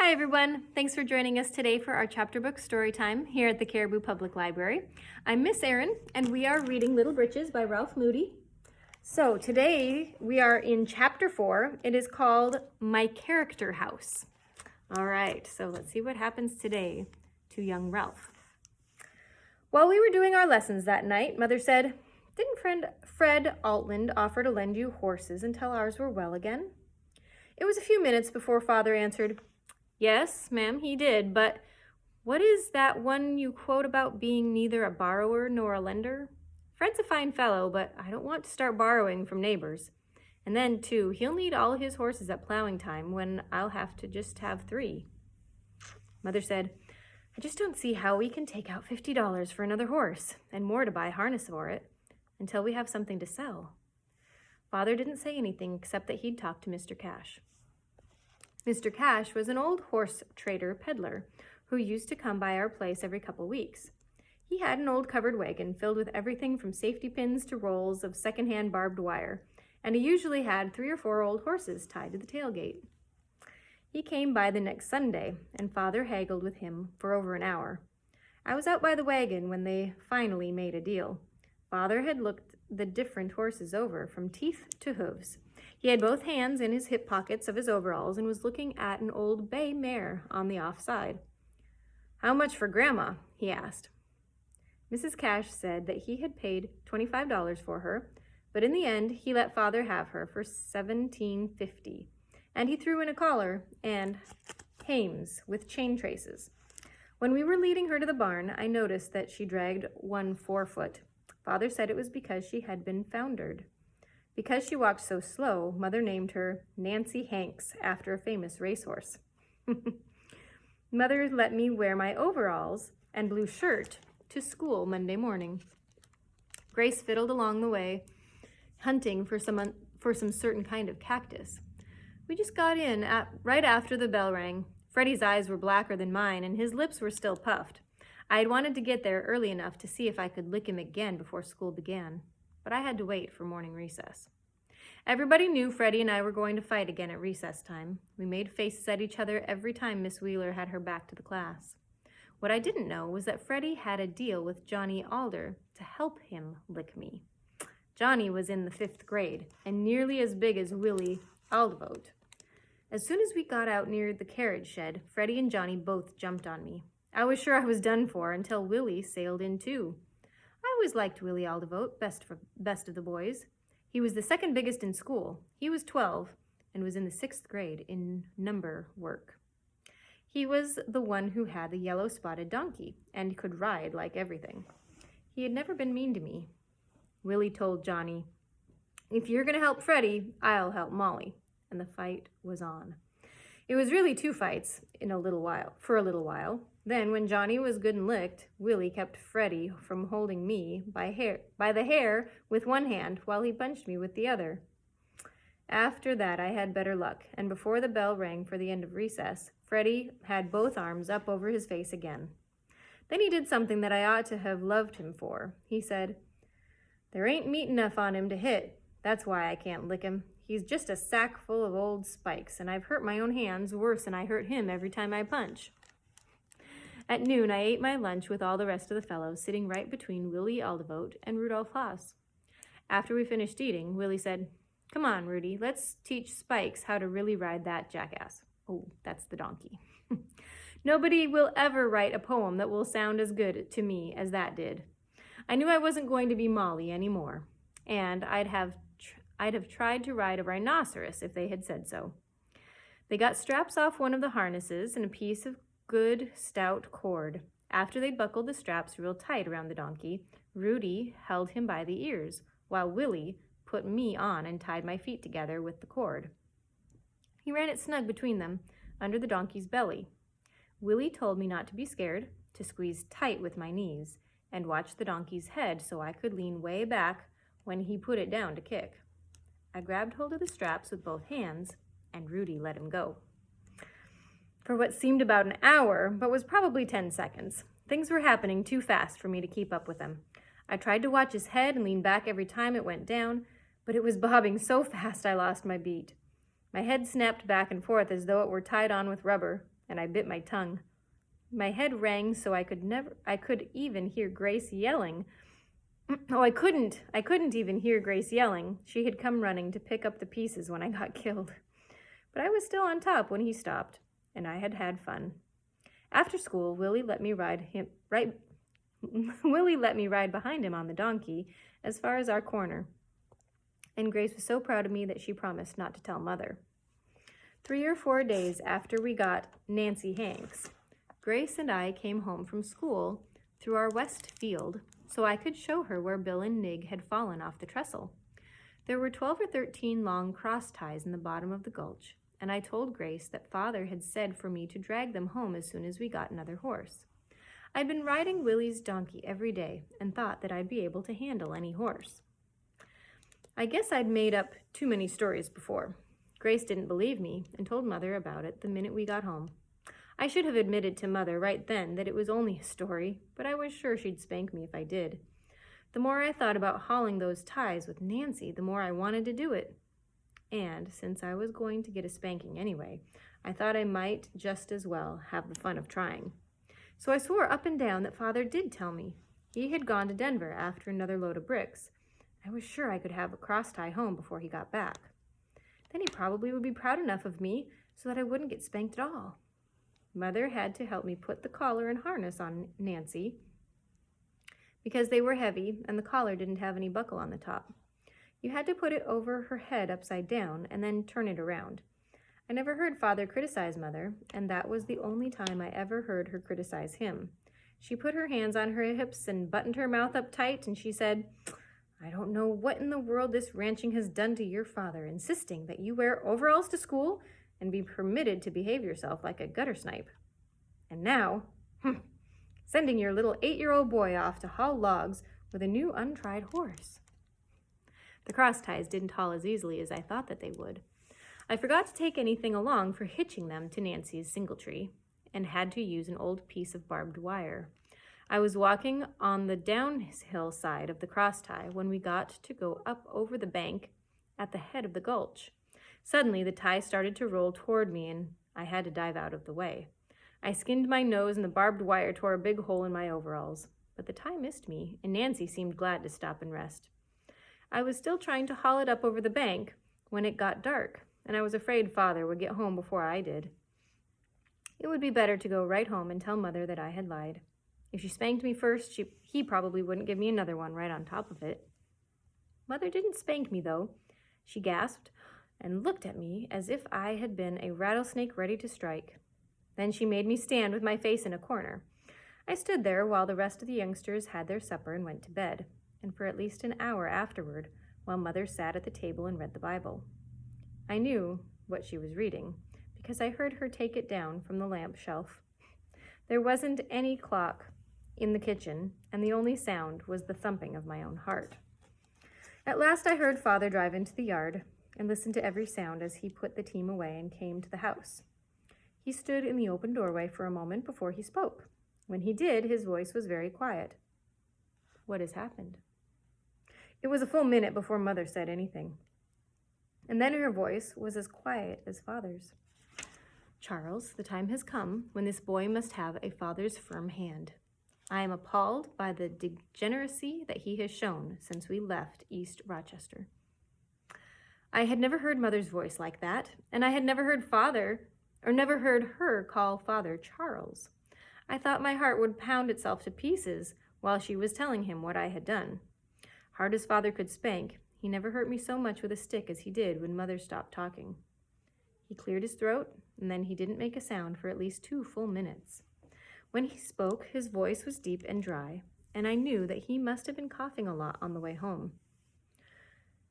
Hi everyone, thanks for joining us today for our chapter book story time here at the Caribou Public Library. I'm Miss Erin and we are reading Little Britches by Ralph Moody. So today we are in chapter 4. It is called My Character House. All right, so let's see what happens today to young Ralph. While we were doing our lessons that night, Mother said, "Didn't Fred Altland offer to lend you horses until ours were well again?" It was a few minutes before Father answered, "Yes, ma'am, he did, but what is that one you quote about being neither a borrower nor a lender? Fred's a fine fellow, but I don't want to start borrowing from neighbors. And then, too, he'll need all his horses at plowing time when I'll have to just have 3. Mother said, "I just don't see how we can take out $50 for another horse, and more to buy harness for it, until we have something to sell." Father didn't say anything except that he'd talk to Mr. Cash. Mr. Cash was an old horse trader peddler who used to come by our place every couple weeks. He had an old covered wagon filled with everything from safety pins to rolls of secondhand barbed wire, and he usually had 3 or 4 old horses tied to the tailgate. He came by the next Sunday, and Father haggled with him for over an hour. I was out by the wagon when they finally made a deal. Father had looked the different horses over from teeth to hooves. He had both hands in his hip pockets of his overalls and was looking at an old bay mare on the offside. "How much for Grandma?" he asked. Mrs. Cash said that he had paid $25 for her, but in the end he let Father have her for $17.50, and he threw in a collar and hames with chain traces. When we were leading her to the barn, I noticed that she dragged one forefoot. Father said it was because she had been foundered. Because she walked so slow, Mother named her Nancy Hanks after a famous racehorse. Mother let me wear my overalls and blue shirt to school Monday morning. Grace fiddled along the way, hunting for some certain kind of cactus. We just got in right after the bell rang. Freddie's eyes were blacker than mine, and his lips were still puffed. I had wanted to get there early enough to see if I could lick him again before school began, but I had to wait for morning recess. Everybody knew Freddie and I were going to fight again at recess time. We made faces at each other every time Miss Wheeler had her back to the class. What I didn't know was that Freddie had a deal with Johnny Alder to help him lick me. Johnny was in the 5th grade and nearly as big as Willie Aldevote. As soon as we got out near the carriage shed, Freddie and Johnny both jumped on me. I was sure I was done for until Willie sailed in too. I always liked Willie Aldevote, best of the boys. He was the 2nd biggest in school. He was 12 and was in the 6th grade in number work. He was the one who had the yellow spotted donkey and could ride like everything. He had never been mean to me. Willie told Johnny, "If you're going to help Freddie, I'll help Molly." And the fight was on. It was really 2 fights for a little while. Then, when Johnny was good and licked, Willie kept Freddie from holding me by the hair with one hand while he punched me with the other. After that, I had better luck, and before the bell rang for the end of recess, Freddie had both arms up over his face again. Then he did something that I ought to have loved him for. He said, "There ain't meat enough on him to hit. That's why I can't lick him. He's just a sack full of old spikes, and I've hurt my own hands worse than I hurt him every time I punch." At noon, I ate my lunch with all the rest of the fellows, sitting right between Willie Aldevote and Rudolph Haas. After we finished eating, Willie said, "Come on, Rudy, let's teach Spikes how to really ride that jackass." Oh, that's the donkey. Nobody will ever write a poem that will sound as good to me as that did. I knew I wasn't going to be Molly anymore, and I'd have tried to ride a rhinoceros if they had said so. They got straps off one of the harnesses and a piece of good stout cord. After they buckled the straps real tight around the donkey, Rudy held him by the ears, while Willie put me on and tied my feet together with the cord. He ran it snug between them, under the donkey's belly. Willie told me not to be scared, to squeeze tight with my knees, and watch the donkey's head so I could lean way back when he put it down to kick. I grabbed hold of the straps with both hands, and Rudy let him go. For what seemed about an hour, but was probably 10 seconds. Things were happening too fast for me to keep up with him. I tried to watch his head and lean back every time it went down, but it was bobbing so fast I lost my beat. My head snapped back and forth as though it were tied on with rubber. and I bit my tongue. My head rang so I could even hear Grace yelling. Oh, I couldn't even hear Grace yelling. She had come running to pick up the pieces when I got killed. But I was still on top when he stopped, and I had had fun. After school, Willie let me ride behind him on the donkey as far as our corner. And Grace was so proud of me that she promised not to tell Mother. 3 or 4 days after we got Nancy Hanks, Grace and I came home from school through our west field so I could show her where Bill and Nig had fallen off the trestle. There were 12 or 13 long cross ties in the bottom of the gulch, and I told Grace that Father had said for me to drag them home as soon as we got another horse. I'd been riding Willie's donkey every day and thought that I'd be able to handle any horse. I guess I'd made up too many stories before. Grace didn't believe me and told Mother about it the minute we got home. I should have admitted to Mother right then that it was only a story, but I was sure she'd spank me if I did. The more I thought about hauling those ties with Nancy, the more I wanted to do it. And since I was going to get a spanking anyway, I thought I might just as well have the fun of trying. So I swore up and down that Father did tell me. He had gone to Denver after another load of bricks. I was sure I could have a cross tie home before he got back. Then he probably would be proud enough of me so that I wouldn't get spanked at all. Mother had to help me put the collar and harness on Nancy because they were heavy and the collar didn't have any buckle on the top. You had to put it over her head upside down and then turn it around. I never heard Father criticize Mother, and that was the only time I ever heard her criticize him. She put her hands on her hips and buttoned her mouth up tight, and she said, "I don't know what in the world this ranching has done to your father, insisting that you wear overalls to school and be permitted to behave yourself like a gutter snipe. And now, sending your little 8-year-old boy off to haul logs with a new untried horse." The cross ties didn't haul as easily as I thought that they would. I forgot to take anything along for hitching them to Nancy's singletree and had to use an old piece of barbed wire. I was walking on the downhill side of the cross tie when we got to go up over the bank at the head of the gulch. Suddenly, the tie started to roll toward me, and I had to dive out of the way. I skinned my nose, and the barbed wire tore a big hole in my overalls. But the tie missed me, and Nancy seemed glad to stop and rest. I was still trying to haul it up over the bank when it got dark, and I was afraid Father would get home before I did. It would be better to go right home and tell Mother that I had lied. If she spanked me first, he probably wouldn't give me another one right on top of it. Mother didn't spank me, though. She gasped and looked at me as if I had been a rattlesnake ready to strike. Then she made me stand with my face in a corner. I stood there while the rest of the youngsters had their supper and went to bed, and for at least an hour afterward, while Mother sat at the table and read the Bible. I knew what she was reading, because I heard her take it down from the lamp shelf. There wasn't any clock in the kitchen, and the only sound was the thumping of my own heart. At last I heard Father drive into the yard and listened to every sound as he put the team away and came to the house. He stood in the open doorway for a moment before he spoke. When he did, his voice was very quiet. "What has happened?" It was a full minute before Mother said anything. And then her voice was as quiet as Father's. "Charles, the time has come when this boy must have a father's firm hand. I am appalled by the degeneracy that he has shown since we left East Rochester." I had never heard Mother's voice like that, and I had never heard her call Father Charles. I thought my heart would pound itself to pieces while she was telling him what I had done. Hard as Father could spank, he never hurt me so much with a stick as he did when Mother stopped talking. He cleared his throat, and then he didn't make a sound for at least 2 full minutes. When he spoke, his voice was deep and dry, and I knew that he must have been coughing a lot on the way home.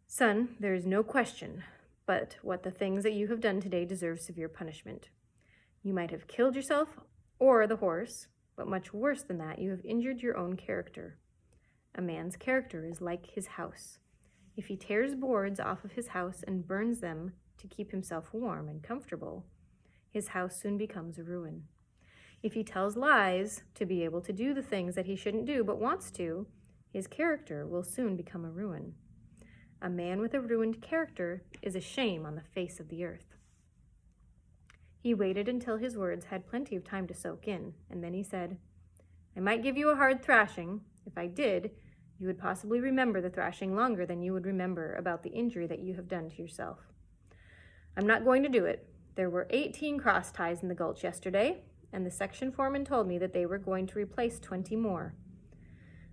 "Son, there is no question but what the things that you have done today deserve severe punishment. You might have killed yourself or the horse, but much worse than that, you have injured your own character. A man's character is like his house. If he tears boards off of his house and burns them to keep himself warm and comfortable, his house soon becomes a ruin. If he tells lies to be able to do the things that he shouldn't do but wants to, his character will soon become a ruin. A man with a ruined character is a shame on the face of the earth." He waited until his words had plenty of time to soak in, and then he said, "I might give you a hard thrashing. If I did, you would possibly remember the thrashing longer than you would remember about the injury that you have done to yourself. I'm not going to do it. There were 18 cross ties in the gulch yesterday, and the section foreman told me that they were going to replace 20 more.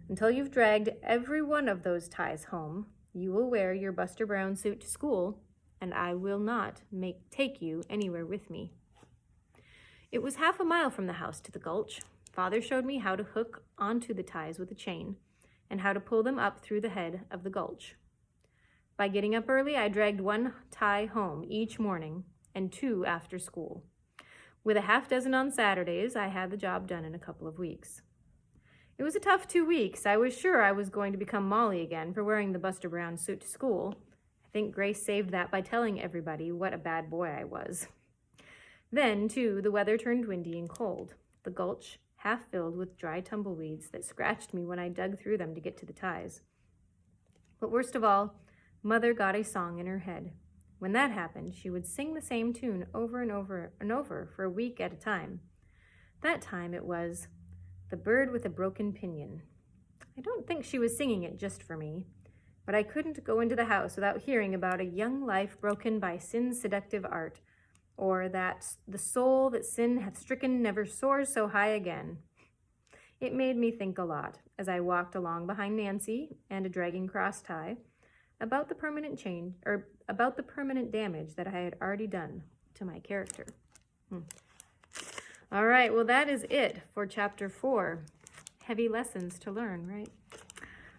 Until you've dragged every one of those ties home, you will wear your Buster Brown suit to school, and I will not take you anywhere with me." It was half a mile from the house to the gulch. Father showed me how to hook onto the ties with a chain and how to pull them up through the head of the gulch. By getting up early, I dragged 1 tie home each morning and 2 after school. With a half dozen on Saturdays, I had the job done in a couple of weeks. It was a tough 2 weeks. I was sure I was going to become Molly again for wearing the Buster Brown suit to school. I think Grace saved that by telling everybody what a bad boy I was. Then, too, the weather turned windy and cold. The gulch half filled with dry tumbleweeds that scratched me when I dug through them to get to the ties. But worst of all, Mother got a song in her head. When that happened, she would sing the same tune over and over and over for a week at a time. That time it was "The Bird with a Broken Pinion." I don't think she was singing it just for me, but I couldn't go into the house without hearing about a young life broken by sin's seductive art, or that the soul that sin hath stricken never soars so high again. It made me think a lot as I walked along behind Nancy and a dragging cross tie about the permanent damage that I had already done to my character. All right, well, that is it for chapter 4. Heavy lessons to learn, right?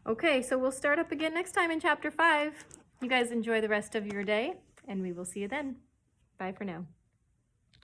Okay, so we'll start up again next time in chapter 5. You guys enjoy the rest of your day, and we will see you then. Bye for now.